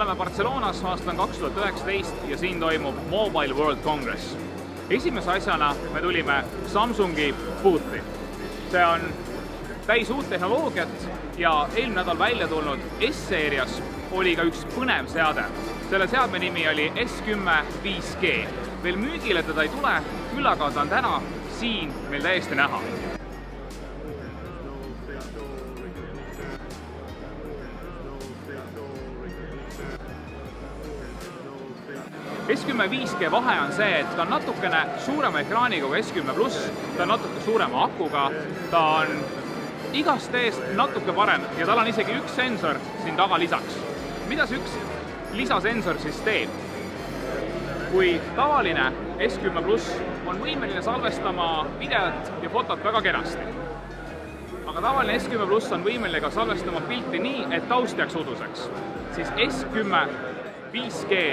oleme Barcelonas aastal 2019 ja siin toimub Mobile World Congress. Esimese asjana me tulime Samsungi boothi. See on täis uut tehnoloogiat ja eelmine nädal välja tulnud S-seerias oli ka üks põnev seade. Selle seadme nimi oli S10 5G. Veel müügile teda ei tule, küll aga ta on täna siin meil täiesti näha. S10 5G vahe on see, et ta on natukene suurema ekraaniga kui S10+, ta on natuke suurema akuga, ta on igast eest natuke parem ja tal on isegi üks sensor siin taga lisaks. Mida see üks lisasensor siis teeb? Kui tavaline S10+ on võimeline salvestama videot ja fotot väga kenasti, aga tavaline S10+ on võimeline ka salvestama pilti nii, et taust jääks uduseks, siis S10 5G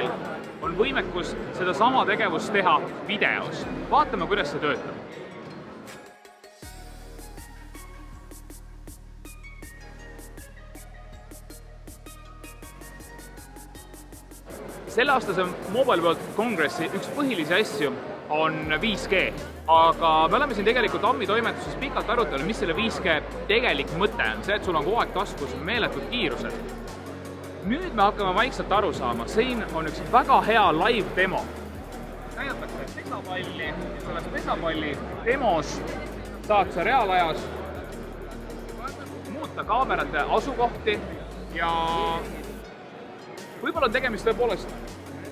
on võimekus seda sama tegevust teha videos. Vaatame, kuidas see töötab. Selle aastase Mobile World Congressi üks põhilisi asju on 5G, aga me oleme siin tegelikult Ammi toimetuses pikalt arutanud, mis selle 5G tegelik mõte on. See, et sul on kogu aeg taskus meeletud kiirused. Nüüd me hakkame vaikselt aru saama. Siin on üks väga hea live demo. Näidatakse pesapalli ja selles pesapalli demos saad sa reaalajas muuta kaamerate asukohti ja võib-olla on tegemist tõepoolest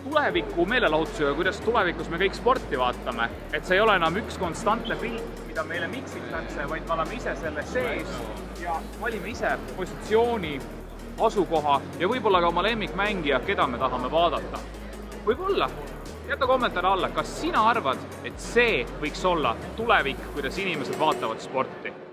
tuleviku meelelahutusega, kuidas tulevikus me kõik sporti vaatame. Et see ei ole enam üks konstantne pilt, mida meile miksitakse, vaid me oleme ise selle sees ja valime ise positsiooni, asukoha ja võib-olla ka oma lemmikmängija, keda me tahame vaadata. Võib-olla, jäta kommentaar alla, kas sina arvad, et see võiks olla tulevik, kuidas inimesed vaatavad sporti?